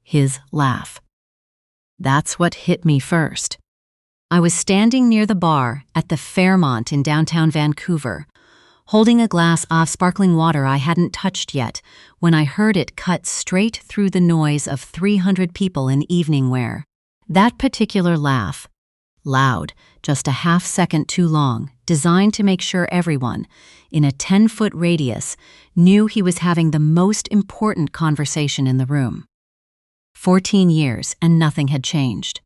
his laugh. That's what hit me first. I was standing near the bar at the Fairmont in downtown Vancouver, holding a glass of sparkling water I hadn't touched yet, when I heard it cut straight through the noise of 300 people in evening wear. That particular laugh, loud, just a half-second too long, designed to make sure everyone, in a 10-foot radius, knew he was having the most important conversation in the room. 14 years and nothing had changed.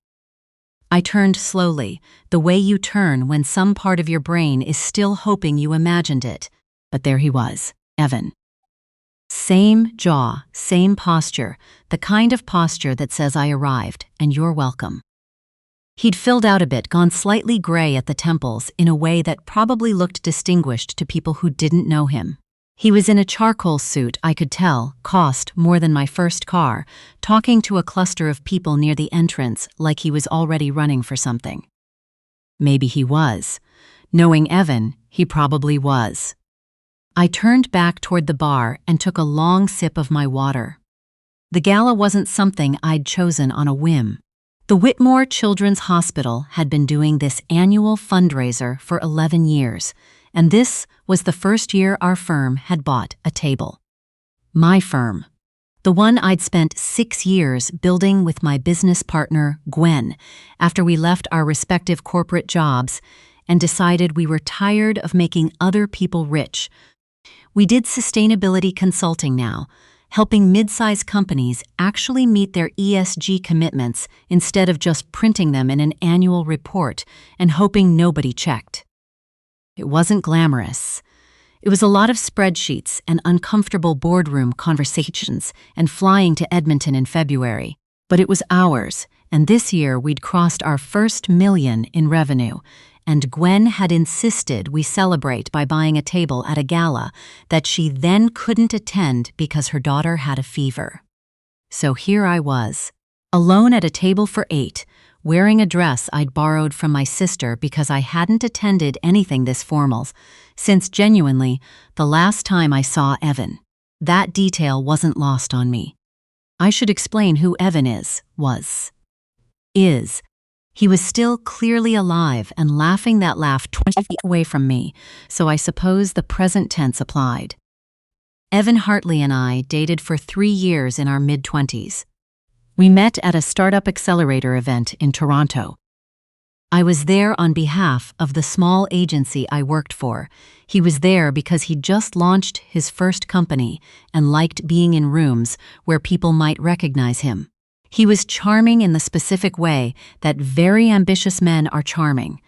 I turned slowly, the way you turn when some part of your brain is still hoping you imagined it. But there he was, Evan. Same jaw, same posture, the kind of posture that says I arrived and you're welcome. He'd filled out a bit, gone slightly gray at the temples in a way that probably looked distinguished to people who didn't know him. He was in a charcoal suit, I could tell, cost more than my first car, talking to a cluster of people near the entrance like he was already running for something. Maybe he was. Knowing Evan, he probably was. I turned back toward the bar and took a long sip of my water. The gala wasn't something I'd chosen on a whim. The Whitmore Children's Hospital had been doing this annual fundraiser for 11 years, and this was the first year our firm had bought a table. My firm. The one I'd spent 6 years building with my business partner, Gwen, after we left our respective corporate jobs and decided we were tired of making other people rich. We did sustainability consulting now, helping mid-size companies actually meet their ESG commitments instead of just printing them in an annual report and hoping nobody checked. It wasn't glamorous. It was a lot of spreadsheets and uncomfortable boardroom conversations and flying to Edmonton in February. But it was ours, and this year we'd crossed our first $1 million in revenue, and Gwen had insisted we celebrate by buying a table at a gala that she then couldn't attend because her daughter had a fever. So here I was, alone at a table for 8, wearing a dress I'd borrowed from my sister because I hadn't attended anything this formal since, genuinely, the last time I saw Evan. That detail wasn't lost on me. I should explain who Evan was. He was still clearly alive and laughing that laugh 20 feet away from me, so I suppose the present tense applied. Evan Hartley and I dated for 3 years in our mid-20s. We met at a startup accelerator event in Toronto. I was there on behalf of the small agency I worked for. He was there because he'd just launched his first company and liked being in rooms where people might recognize him. He was charming in the specific way that very ambitious men are charming,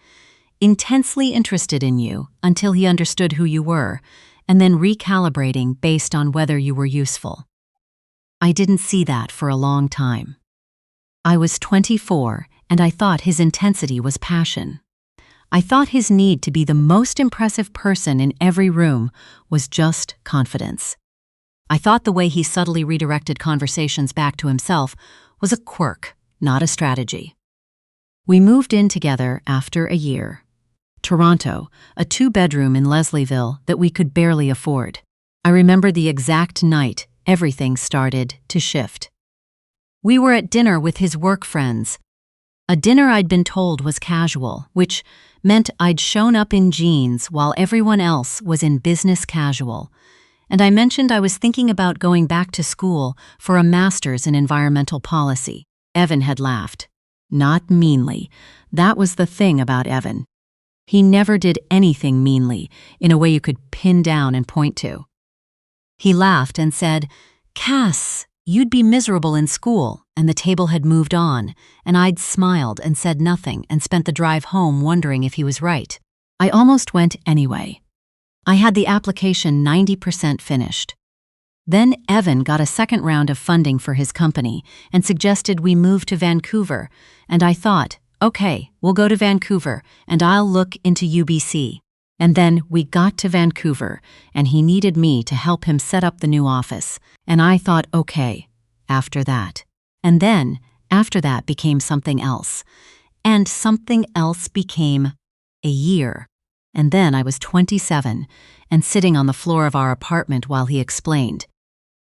intensely interested in you until he understood who you were, and then recalibrating based on whether you were useful. I didn't see that for a long time. I was 24, and I thought his intensity was passion. I thought his need to be the most impressive person in every room was just confidence. I thought the way he subtly redirected conversations back to himself was a quirk, not a strategy. We moved in together after a year. Toronto, a 2-bedroom in Leslieville that we could barely afford. I remember the exact night everything started to shift. We were at dinner with his work friends. A dinner I'd been told was casual, which meant I'd shown up in jeans while everyone else was in business casual. And I mentioned I was thinking about going back to school for a master's in environmental policy. Evan had laughed. Not meanly. That was the thing about Evan. He never did anything meanly, in a way you could pin down and point to. He laughed and said, "Cass, you'd be miserable in school," and the table had moved on, and I'd smiled and said nothing and spent the drive home wondering if he was right. I almost went anyway. I had the application 90% finished. Then Evan got a second round of funding for his company and suggested we move to Vancouver, and I thought, okay, we'll go to Vancouver, and I'll look into UBC. And then we got to Vancouver, and he needed me to help him set up the new office, and I thought, okay, after that. And then, after that became something else, and something else became a year. And then I was 27 and sitting on the floor of our apartment while he explained,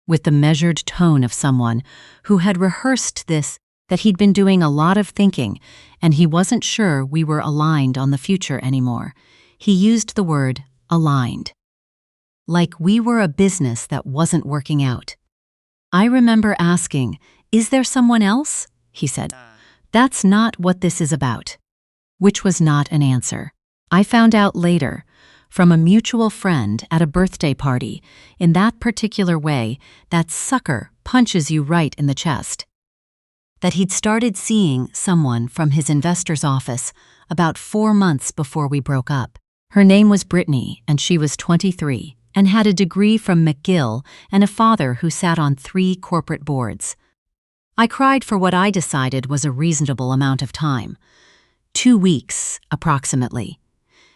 with the measured tone of someone who had rehearsed this, that he'd been doing a lot of thinking, and he wasn't sure we were aligned on the future anymore. He used the word aligned. Like we were a business that wasn't working out. I remember asking, "Is there someone else?" He said, "That's not what this is about." Which was not an answer. I found out later, from a mutual friend at a birthday party, in that particular way, that sucker punches you right in the chest, that he'd started seeing someone from his investor's office about 4 months before we broke up. Her name was Brittany, and she was 23, and had a degree from McGill and a father who sat on 3 corporate boards. I cried for what I decided was a reasonable amount of time. 2 weeks, approximately.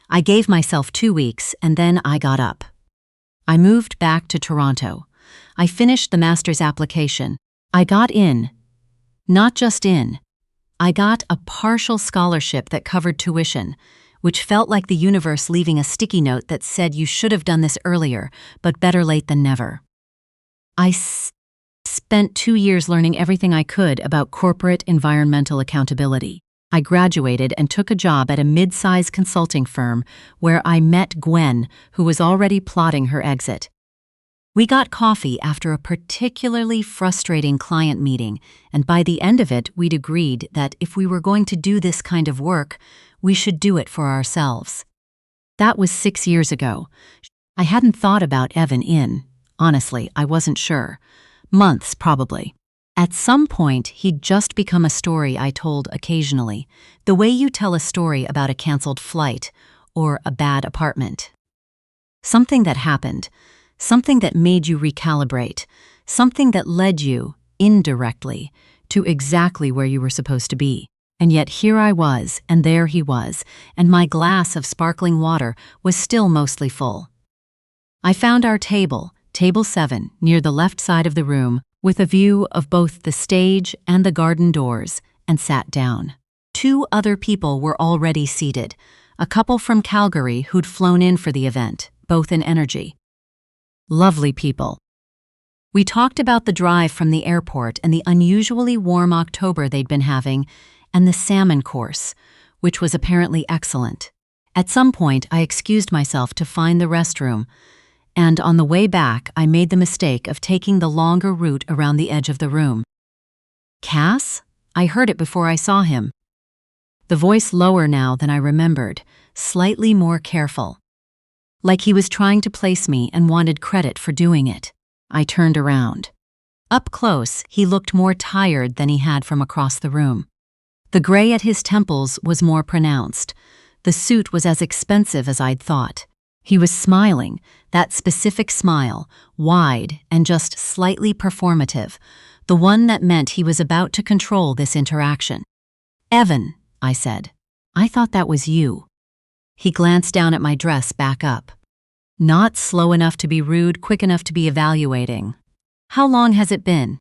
I gave myself 2 weeks, and then I got up. I moved back to Toronto. I finished the master's application. I got in. Not just in. I got a partial scholarship that covered tuition, which felt like the universe leaving a sticky note that said you should have done this earlier, but better late than never. I spent 2 years learning everything I could about corporate environmental accountability. I graduated and took a job at a mid-size consulting firm where I met Gwen, who was already plotting her exit. We got coffee after a particularly frustrating client meeting, and by the end of it, we'd agreed that if we were going to do this kind of work, we should do it for ourselves. That was 6 years ago. I hadn't thought about Evan in. Honestly, I wasn't sure. Months, probably. At some point, he'd just become a story I told occasionally, the way you tell a story about a canceled flight or a bad apartment. Something that happened, something that made you recalibrate, something that led you, indirectly, to exactly where you were supposed to be. And yet here I was, and there he was, and my glass of sparkling water was still mostly full. I found our table, table 7, near the left side of the room, with a view of both the stage and the garden doors, and sat down. 2 other people were already seated, a couple from Calgary who'd flown in for the event, both in energy. Lovely people. We talked about the drive from the airport and the unusually warm October they'd been having, and the salmon course, which was apparently excellent. At some point, I excused myself to find the restroom, and on the way back, I made the mistake of taking the longer route around the edge of the room. "Cass?" I heard it before I saw him. The voice lower now than I remembered, slightly more careful. Like he was trying to place me and wanted credit for doing it. I turned around. Up close, he looked more tired than he had from across the room. The gray at his temples was more pronounced. The suit was as expensive as I'd thought. He was smiling, that specific smile, wide and just slightly performative, the one that meant he was about to control this interaction. "Evan," I said, "I thought that was you." He glanced down at my dress back up. "Not slow enough to be rude, quick enough to be evaluating. How long has it been?"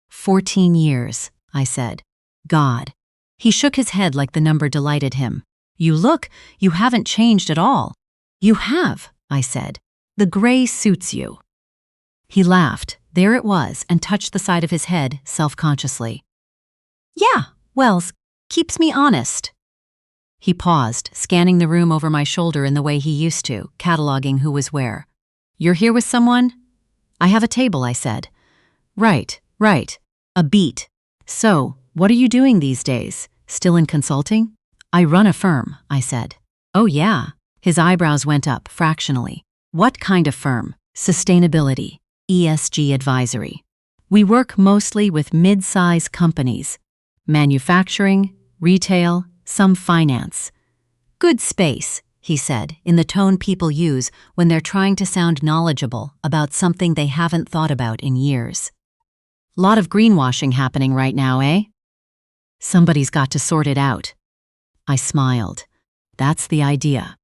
14 years, I said. God. He shook his head like the number delighted him. You haven't changed at all." "You have," I said. "The gray suits you." He laughed. There it was, and touched the side of his head self-consciously. "Yeah, well, keeps me honest." He paused, scanning the room over my shoulder in the way he used to, cataloging who was where. "You're here with someone?" "I have a table," I said. Right. A beat. "So, what are you doing these days? Still in consulting?" "I run a firm," I said. "Oh yeah." His eyebrows went up fractionally. "What kind of firm?" "Sustainability, ESG advisory. We work mostly with mid-size companies. Manufacturing, retail, some finance." "Good space," he said, in the tone people use when they're trying to sound knowledgeable about something they haven't thought about in years. "Lot of greenwashing happening right now, eh?" "Somebody's got to sort it out." I smiled. That's the idea.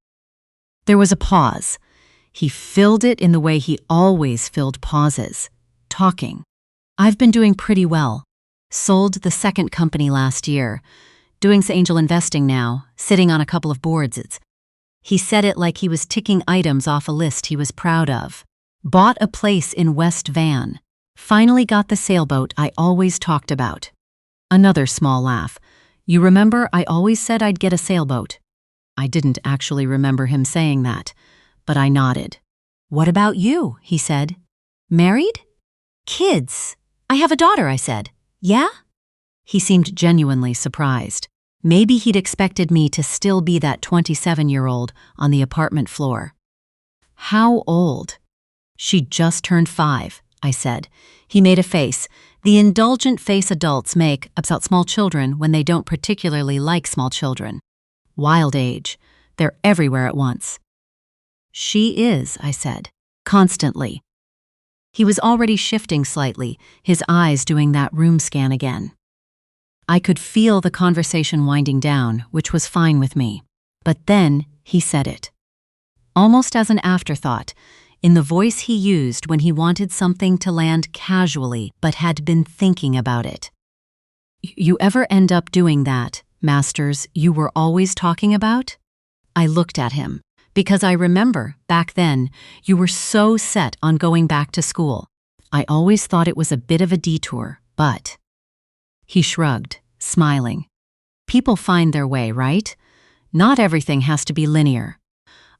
There was a pause. He filled it in the way he always filled pauses, talking. "I've been doing pretty well. Sold the second company last year. Doing some angel investing now, sitting on a couple of boards." He said it like he was ticking items off a list he was proud of. "Bought a place in West Van. Finally got the sailboat I always talked about. Another small laugh. You remember I always said I'd get a sailboat? I didn't actually remember him saying that, but I nodded. What about you? He said. Married? Kids. I have a daughter, I said. Yeah? He seemed genuinely surprised. Maybe he'd expected me to still be that 27-year-old on the apartment floor. How old? She just turned 5, I said. He made a face, the indulgent face adults make about small children when they don't particularly like small children. Wild age. They're everywhere at once. She is, I said, constantly. He was already shifting slightly, his eyes doing that room scan again. I could feel the conversation winding down, which was fine with me. But then he said it. Almost as an afterthought, in the voice he used when he wanted something to land casually but had been thinking about it. You ever end up doing that, Masters, you were always talking about? I looked at him, because I remember, back then, you were so set on going back to school. I always thought it was a bit of a detour, but... He shrugged, smiling. People find their way, right? Not everything has to be linear.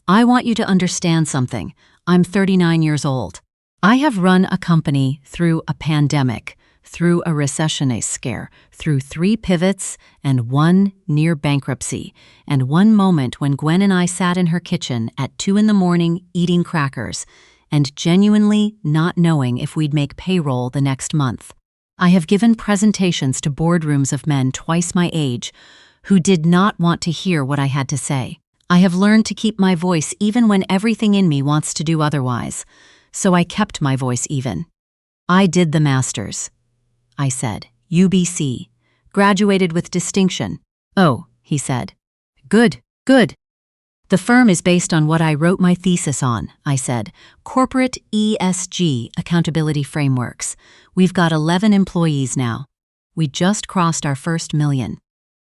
I want you to understand something. I'm 39 years old. I have run a company through a pandemic, through a recession scare, through 3 pivots and 1 near bankruptcy, and 1 moment when Gwen and I sat in her kitchen at 2 a.m. eating crackers and genuinely not knowing if we'd make payroll the next month. I have given presentations to boardrooms of men twice my age who did not want to hear what I had to say. I have learned to keep my voice even when everything in me wants to do otherwise, so I kept my voice even. I did the Masters, I said. UBC. Graduated with distinction. Oh, he said. Good, good. The firm is based on what I wrote my thesis on, I said. Corporate ESG accountability frameworks. We've got 11 employees now. We just crossed our first million.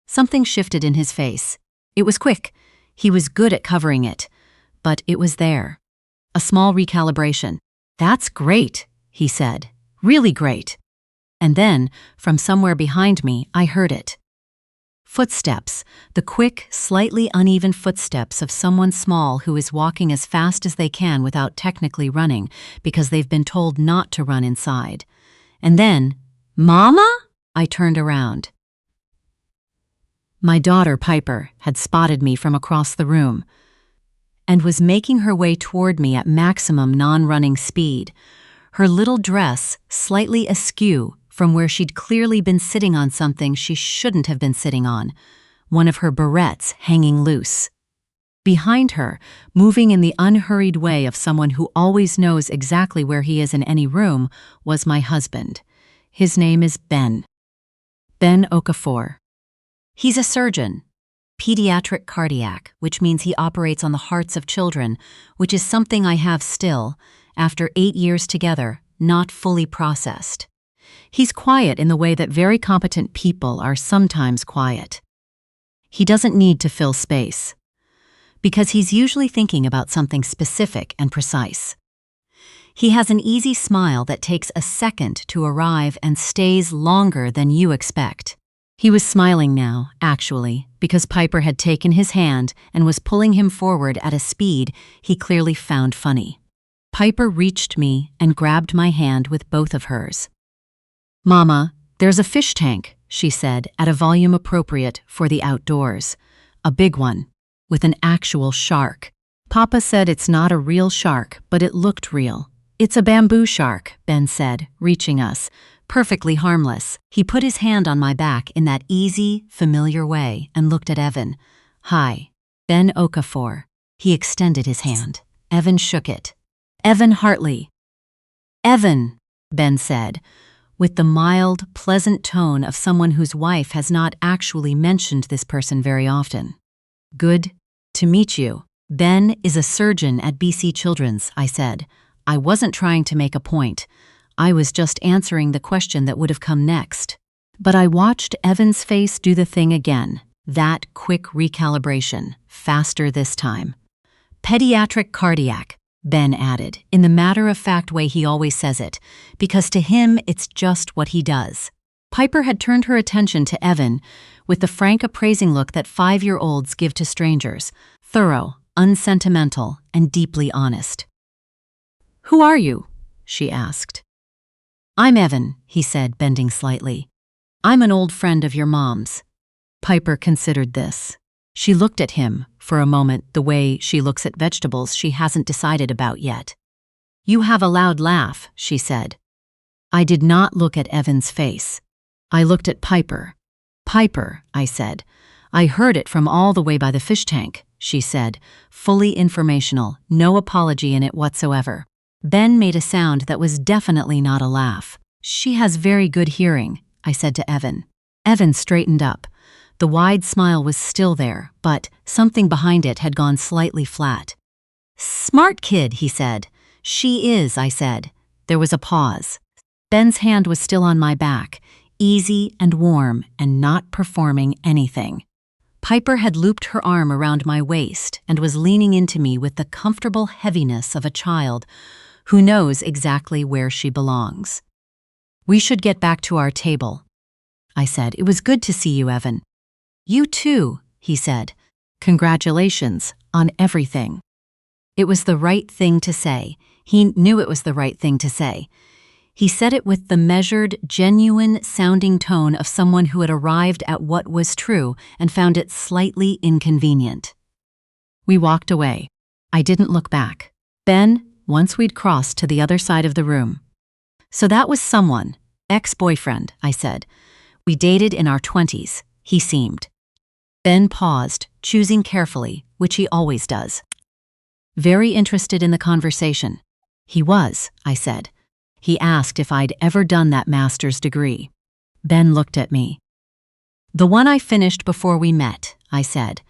Something shifted in his face. It was quick. He was good at covering it. But it was there. A small recalibration. That's great, he said. Really great. And then, from somewhere behind me, I heard it. Footsteps, the quick, slightly uneven footsteps of someone small who is walking as fast as they can without technically running because they've been told not to run inside. And then, Mama? I turned around. My daughter, Piper, had spotted me from across the room and was making her way toward me at maximum non-running speed, her little dress slightly askew from where she'd clearly been sitting on something she shouldn't have been sitting on, one of her barrettes hanging loose. Behind her, moving in the unhurried way of someone who always knows exactly where he is in any room, was my husband. His name is Ben. Ben Okafor. He's a surgeon, pediatric cardiac, which means he operates on the hearts of children, which is something I have still, after 8 years together, not fully processed. He's quiet in the way that very competent people are sometimes quiet. He doesn't need to fill space, because he's usually thinking about something specific and precise. He has an easy smile that takes a second to arrive and stays longer than you expect. He was smiling now, actually, because Piper had taken his hand and was pulling him forward at a speed he clearly found funny. Piper reached me and grabbed my hand with both of hers. Mama, there's a fish tank, she said, at a volume appropriate for the outdoors. A big one, with an actual shark. Papa said it's not a real shark, but it looked real. It's a bamboo shark, Ben said, reaching us. Perfectly harmless. He put his hand on my back in that easy, familiar way and looked at Evan. Hi, Ben Okafor. He extended his hand. Evan shook it. Evan Hartley. Evan, Ben said, with the mild, pleasant tone of someone whose wife has not actually mentioned this person very often. Good to meet you. Ben is a surgeon at BC Children's, I said. I wasn't trying to make a point. I was just answering the question that would have come next. But I watched Evan's face do the thing again. That quick recalibration, faster this time. Pediatric cardiac. Ben added, in the matter-of-fact way he always says it, because to him it's just what he does. Piper had turned her attention to Evan with the frank appraising look that 5-year-olds give to strangers, thorough, unsentimental, and deeply honest. "Who are you?" she asked. "I'm Evan," he said, bending slightly. "I'm an old friend of your mom's." Piper considered this. She looked at him, for a moment, the way she looks at vegetables she hasn't decided about yet. "You have a loud laugh," she said. I did not look at Evan's face. I looked at Piper. "Piper," I said. "I heard it from all the way by the fish tank," she said, fully informational, no apology in it whatsoever. Ben made a sound that was definitely not a laugh. "She has very good hearing," I said to Evan. Evan straightened up. The wide smile was still there, but something behind it had gone slightly flat. "Smart kid," he said. "She is," I said. There was a pause. Ben's hand was still on my back, easy and warm and not performing anything. Piper had looped her arm around my waist and was leaning into me with the comfortable heaviness of a child who knows exactly where she belongs. "We should get back to our table," I said. "It was good to see you, Evan." "You too," he said. "Congratulations on everything." It was the right thing to say. He knew it was the right thing to say. He said it with the measured, genuine-sounding tone of someone who had arrived at what was true and found it slightly inconvenient. We walked away. I didn't look back. Ben, once we'd crossed to the other side of the room. "So that was someone, ex-boyfriend," I said. "We dated in our 20s, he seemed." Ben paused, choosing carefully, which he always does. "Very interested in the conversation." "He was," I said. "He asked if I'd ever done that master's degree." Ben looked at me. "The one I finished before we met," I said.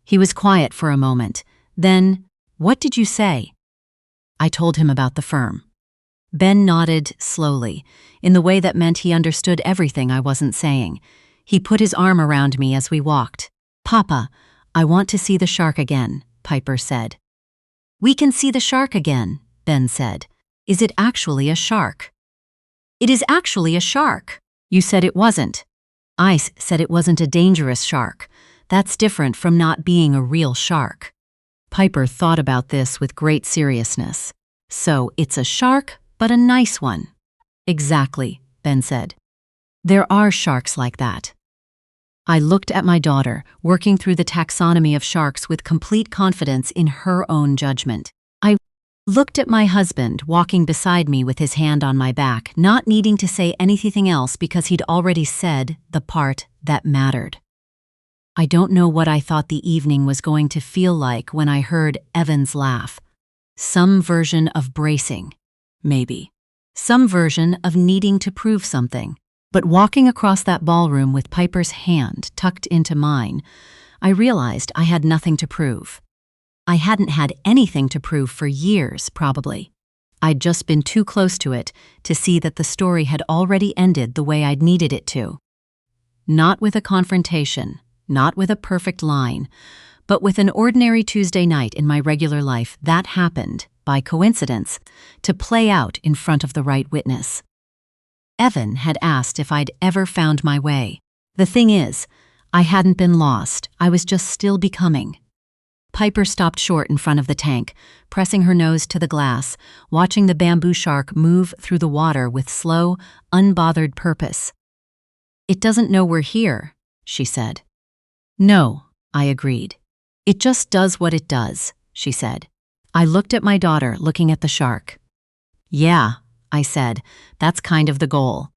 He was quiet for a moment. Then, "What did you say?" I told him about the firm. Ben nodded slowly, in the way that meant he understood everything I wasn't saying. He put his arm around me as we walked. "Papa, I want to see the shark again," Piper said. "We can see the shark again," Ben said. "Is it actually a shark?" "It is actually a shark." "You said it wasn't." "I said it wasn't a dangerous shark. That's different from not being a real shark." Piper thought about this with great seriousness. "So it's a shark, but a nice one." "Exactly," Ben said. "There are sharks like that." I looked at my daughter, working through the taxonomy of sharks with complete confidence in her own judgment. I looked at my husband, walking beside me with his hand on my back, not needing to say anything else because he'd already said the part that mattered. I don't know what I thought the evening was going to feel like when I heard Evan's laugh. Some version of bracing, maybe. Some version of needing to prove something. But walking across that ballroom with Piper's hand tucked into mine, I realized I had nothing to prove. I hadn't had anything to prove for years, probably. I'd just been too close to it to see that the story had already ended the way I'd needed it to. Not with a confrontation, not with a perfect line, but with an ordinary Tuesday night in my regular life that happened, by coincidence, to play out in front of the right witness. Evan had asked if I'd ever found my way. The thing is, I hadn't been lost, I was just still becoming. Piper stopped short in front of the tank, pressing her nose to the glass, watching the bamboo shark move through the water with slow, unbothered purpose. "It doesn't know we're here," she said. "No," I agreed. "It just does what it does," she said. I looked at my daughter, looking at the shark. "Yeah," I said, "that's kind of the goal."